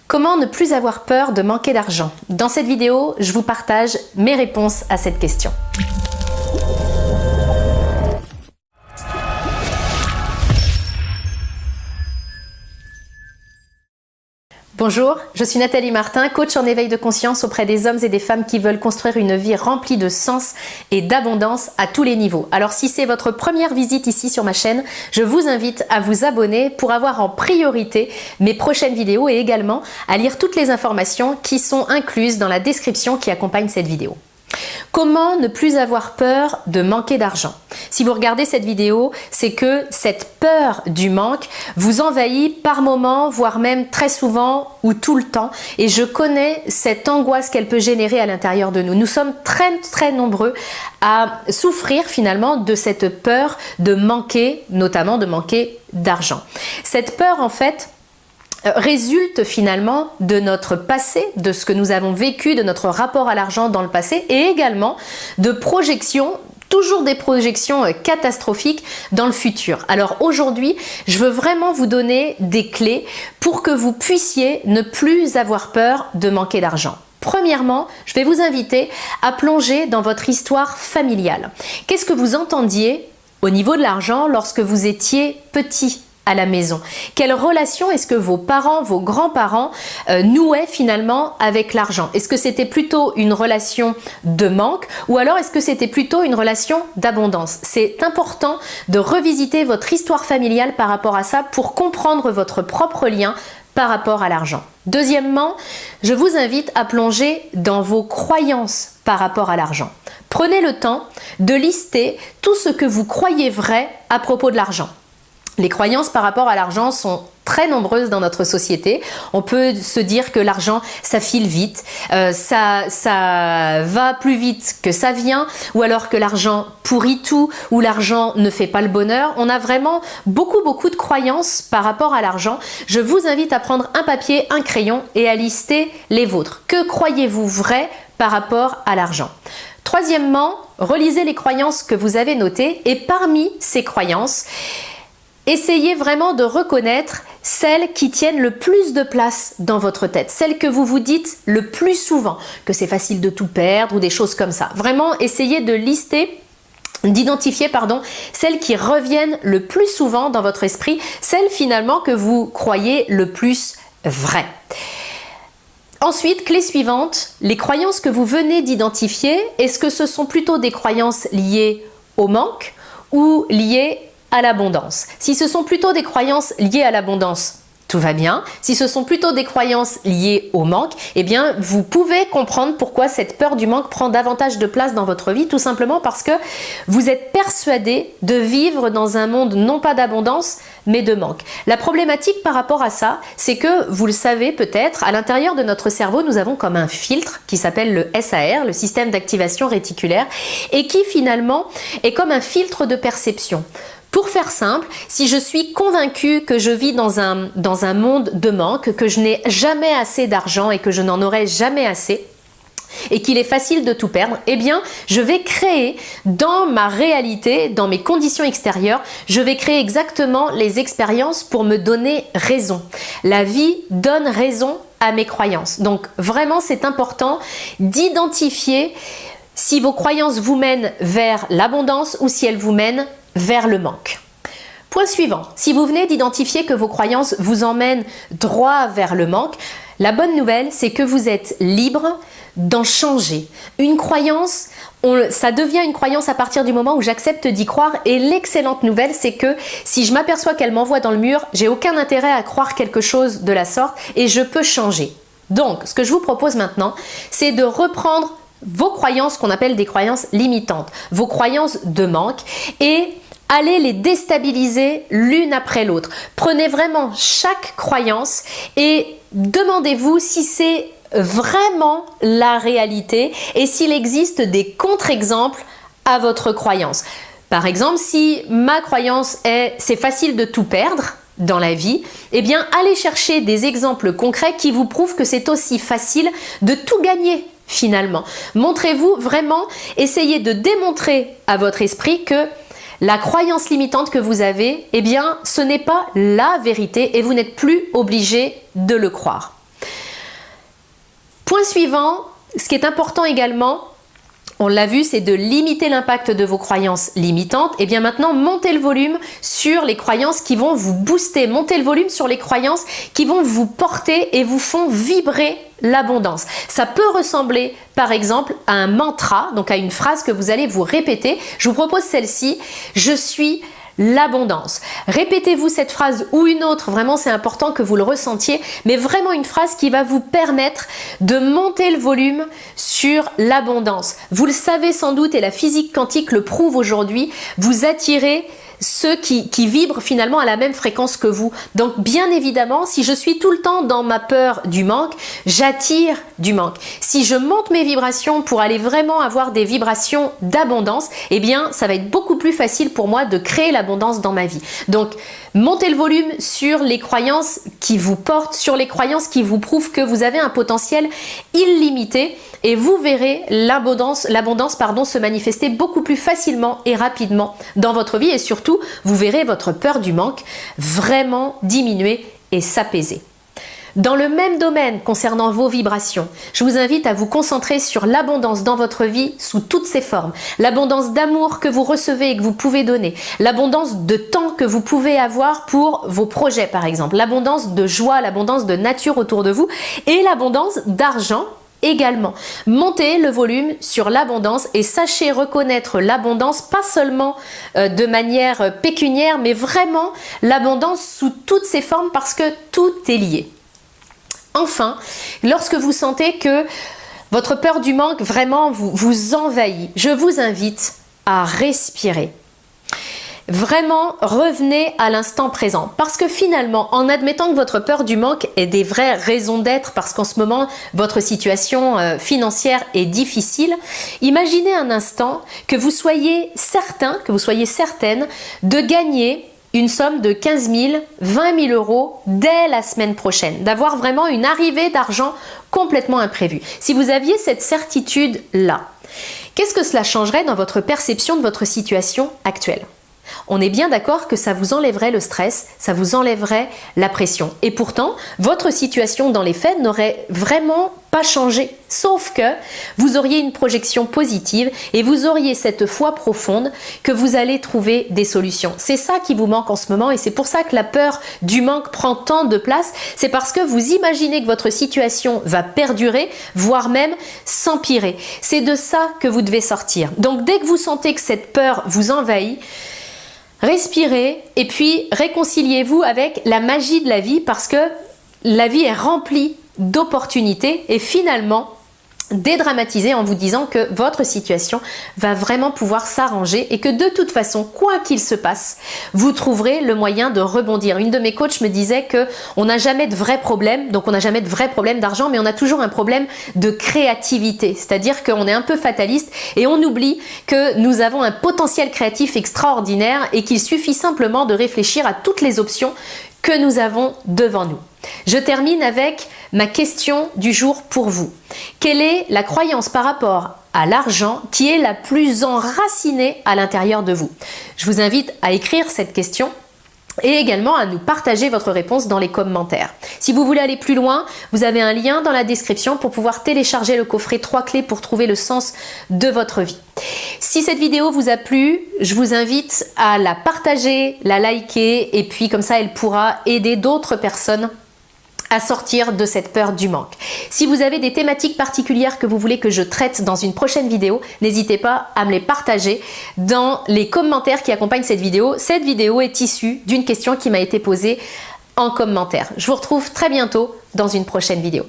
Comment ne plus avoir peur de manquer d'argent? Dans cette vidéo, je vous partage mes réponses à cette question. Bonjour, je suis Nathalie Martin, coach en éveil de conscience auprès des hommes et des femmes qui veulent construire une vie remplie de sens et d'abondance à tous les niveaux. Alors si c'est votre première visite ici sur ma chaîne, je vous invite à vous abonner pour avoir en priorité mes prochaines vidéos et également à lire toutes les informations qui sont incluses dans la description qui accompagne cette vidéo. Comment ne plus avoir peur de manquer d'argent? Si vous regardez cette vidéo, c'est que cette peur du manque vous envahit par moments, voire même très souvent ou tout le temps. Et je connais cette angoisse qu'elle peut générer à l'intérieur de nous. Nous sommes très nombreux à souffrir finalement de cette peur de manquer, notamment de manquer d'argent. Cette peur en fait résulte finalement de notre passé, de ce que nous avons vécu, de notre rapport à l'argent dans le passé et également de projections, toujours des projections catastrophiques dans le futur. Alors aujourd'hui, je veux vraiment vous donner des clés pour que vous puissiez ne plus avoir peur de manquer d'argent. Premièrement, je vais vous inviter à plonger dans votre histoire familiale. Qu'est-ce que vous entendiez au niveau de l'argent lorsque vous étiez petit à la maison? Quelle relation est-ce que vos parents, vos grands-parents nouaient finalement avec l'argent? Est-ce que c'était plutôt une relation de manque ou alors est-ce que c'était plutôt une relation d'abondance? C'est important de revisiter votre histoire familiale par rapport à ça pour comprendre votre propre lien par rapport à l'argent. Deuxièmement, je vous invite à plonger dans vos croyances par rapport à l'argent. Prenez le temps de lister tout ce que vous croyez vrai à propos de l'argent. Les croyances par rapport à l'argent sont très nombreuses dans notre société. On peut se dire que l'argent, ça file vite, ça va plus vite que ça vient, ou alors que l'argent pourrit tout, ou l'argent ne fait pas le bonheur. On a vraiment beaucoup de croyances par rapport à l'argent. Je vous invite à prendre un papier, un crayon et à lister les vôtres. Que croyez-vous vrai par rapport à l'argent? Troisièmement, relisez les croyances que vous avez notées et parmi ces croyances, essayez vraiment de reconnaître celles qui tiennent le plus de place dans votre tête, celles que vous vous dites le plus souvent, que c'est facile de tout perdre ou des choses comme ça. Vraiment, essayez de d'identifier celles qui reviennent le plus souvent dans votre esprit, celles finalement que vous croyez le plus vraies. Ensuite, clé suivante, les croyances que vous venez d'identifier, est-ce que ce sont plutôt des croyances liées au manque ou liées à l'abondance? Si ce sont plutôt des croyances liées à l'abondance, tout va bien. Si ce sont plutôt des croyances liées au manque, eh bien, vous pouvez comprendre pourquoi cette peur du manque prend davantage de place dans votre vie, tout simplement parce que vous êtes persuadé de vivre dans un monde non pas d'abondance, mais de manque. La problématique par rapport à ça, c'est que, vous le savez peut-être, à l'intérieur de notre cerveau, nous avons comme un filtre qui s'appelle le SAR, le système d'activation réticulaire, et qui finalement est comme un filtre de perception. Pour faire simple, si je suis convaincue que je vis dans un monde de manque, que je n'ai jamais assez d'argent et que je n'en aurai jamais assez, et qu'il est facile de tout perdre, eh bien, je vais créer dans ma réalité, dans mes conditions extérieures, je vais créer exactement les expériences pour me donner raison. La vie donne raison à mes croyances. Donc, vraiment, c'est important d'identifier si vos croyances vous mènent vers l'abondance ou si elles vous mènent vers le manque. Point suivant, si vous venez d'identifier que vos croyances vous emmènent droit vers le manque, la bonne nouvelle, c'est que vous êtes libre d'en changer. Une croyance, ça devient une croyance à partir du moment où j'accepte d'y croire et l'excellente nouvelle, c'est que si je m'aperçois qu'elle m'envoie dans le mur, j'ai aucun intérêt à croire quelque chose de la sorte et je peux changer. Donc, ce que je vous propose maintenant, c'est de reprendre vos croyances qu'on appelle des croyances limitantes, vos croyances de manque et allez les déstabiliser l'une après l'autre. Prenez vraiment chaque croyance et demandez-vous si c'est vraiment la réalité et s'il existe des contre-exemples à votre croyance. Par exemple, si ma croyance est « c'est facile de tout perdre », dans la vie, eh bien allez chercher des exemples concrets qui vous prouvent que c'est aussi facile de tout gagner finalement. Montrez-vous vraiment, essayez de démontrer à votre esprit que la croyance limitante que vous avez, eh bien ce n'est pas la vérité et vous n'êtes plus obligé de le croire. Point suivant, ce qui est important également, on l'a vu, c'est de limiter l'impact de vos croyances limitantes. Et bien maintenant, montez le volume sur les croyances qui vont vous booster. Montez le volume sur les croyances qui vont vous porter et vous font vibrer l'abondance. Ça peut ressembler par exemple à un mantra, donc à une phrase que vous allez vous répéter. Je vous propose celle-ci: je suis l'abondance. Répétez-vous cette phrase ou une autre, vraiment c'est important que vous le ressentiez, mais vraiment une phrase qui va vous permettre de monter le volume sur l'abondance. Vous le savez sans doute et la physique quantique le prouve aujourd'hui, vous attirez ceux qui vibrent finalement à la même fréquence que vous. Donc bien évidemment, si je suis tout le temps dans ma peur du manque, j'attire du manque. Si je monte mes vibrations pour aller vraiment avoir des vibrations d'abondance, eh bien ça va être beaucoup plus facile pour moi de créer l'abondance dans ma vie. Donc montez le volume sur les croyances qui vous portent, sur les croyances qui vous prouvent que vous avez un potentiel illimité et vous verrez l'abondance se manifester beaucoup plus facilement et rapidement dans votre vie et surtout, vous verrez votre peur du manque vraiment diminuer et s'apaiser. Dans le même domaine concernant vos vibrations, je vous invite à vous concentrer sur l'abondance dans votre vie sous toutes ses formes. L'abondance d'amour que vous recevez et que vous pouvez donner. L'abondance de temps que vous pouvez avoir pour vos projets par exemple. L'abondance de joie, l'abondance de nature autour de vous et l'abondance d'argent également. Montez le volume sur l'abondance et sachez reconnaître l'abondance pas seulement de manière pécuniaire mais vraiment l'abondance sous toutes ses formes parce que tout est lié. Enfin, lorsque vous sentez que votre peur du manque vraiment vous envahit, je vous invite à respirer. Vraiment, revenez à l'instant présent. Parce que finalement, en admettant que votre peur du manque ait des vraies raisons d'être, parce qu'en ce moment, votre situation financière est difficile, imaginez un instant que vous soyez certain, que vous soyez certaine de gagner une somme de 15 000, 20 000 euros dès la semaine prochaine, d'avoir vraiment une arrivée d'argent complètement imprévue. Si vous aviez cette certitude-là, qu'est-ce que cela changerait dans votre perception de votre situation actuelle ? On est bien d'accord que ça vous enlèverait le stress, ça vous enlèverait la pression. Et pourtant, votre situation dans les faits n'aurait vraiment pas changé. Sauf que vous auriez une projection positive et vous auriez cette foi profonde que vous allez trouver des solutions. C'est ça qui vous manque en ce moment et c'est pour ça que la peur du manque prend tant de place. C'est parce que vous imaginez que votre situation va perdurer, voire même s'empirer. C'est de ça que vous devez sortir. Donc dès que vous sentez que cette peur vous envahit, respirez et puis réconciliez-vous avec la magie de la vie parce que la vie est remplie d'opportunités et finalement dédramatiser en vous disant que votre situation va vraiment pouvoir s'arranger et que de toute façon, quoi qu'il se passe, vous trouverez le moyen de rebondir. Une de mes coachs me disait que on n'a jamais de vrais problèmes, donc on n'a jamais de vrais problèmes d'argent, mais on a toujours un problème de créativité. C'est-à-dire qu'on est un peu fataliste et on oublie que nous avons un potentiel créatif extraordinaire et qu'il suffit simplement de réfléchir à toutes les options que nous avons devant nous. Je termine avec ma question du jour pour vous. Quelle est la croyance par rapport à l'argent qui est la plus enracinée à l'intérieur de vous? Je vous invite à écrire cette question et également à nous partager votre réponse dans les commentaires. Si vous voulez aller plus loin, vous avez un lien dans la description pour pouvoir télécharger le coffret 3 clés pour trouver le sens de votre vie. Si cette vidéo vous a plu, je vous invite à la partager, la liker et puis comme ça elle pourra aider d'autres personnes à sortir de cette peur du manque. Si vous avez des thématiques particulières que vous voulez que je traite dans une prochaine vidéo, n'hésitez pas à me les partager dans les commentaires qui accompagnent cette vidéo. Cette vidéo est issue d'une question qui m'a été posée en commentaire. Je vous retrouve très bientôt dans une prochaine vidéo.